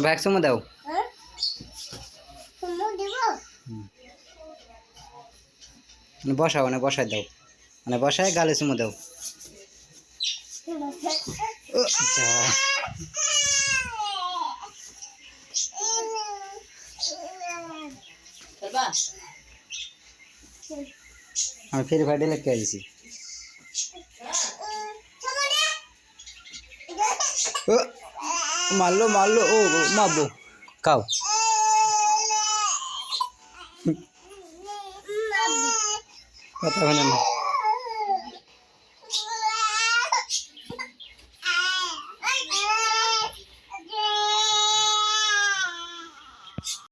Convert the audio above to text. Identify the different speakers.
Speaker 1: bag সময় দাও বসাও মানে বসায় দাও মানে বসায় গালে চুমো দাও আমি ফ্রি ফায়ারে লেগে আইছি মারলো মারলো ও মারবো খাও কথা বলে না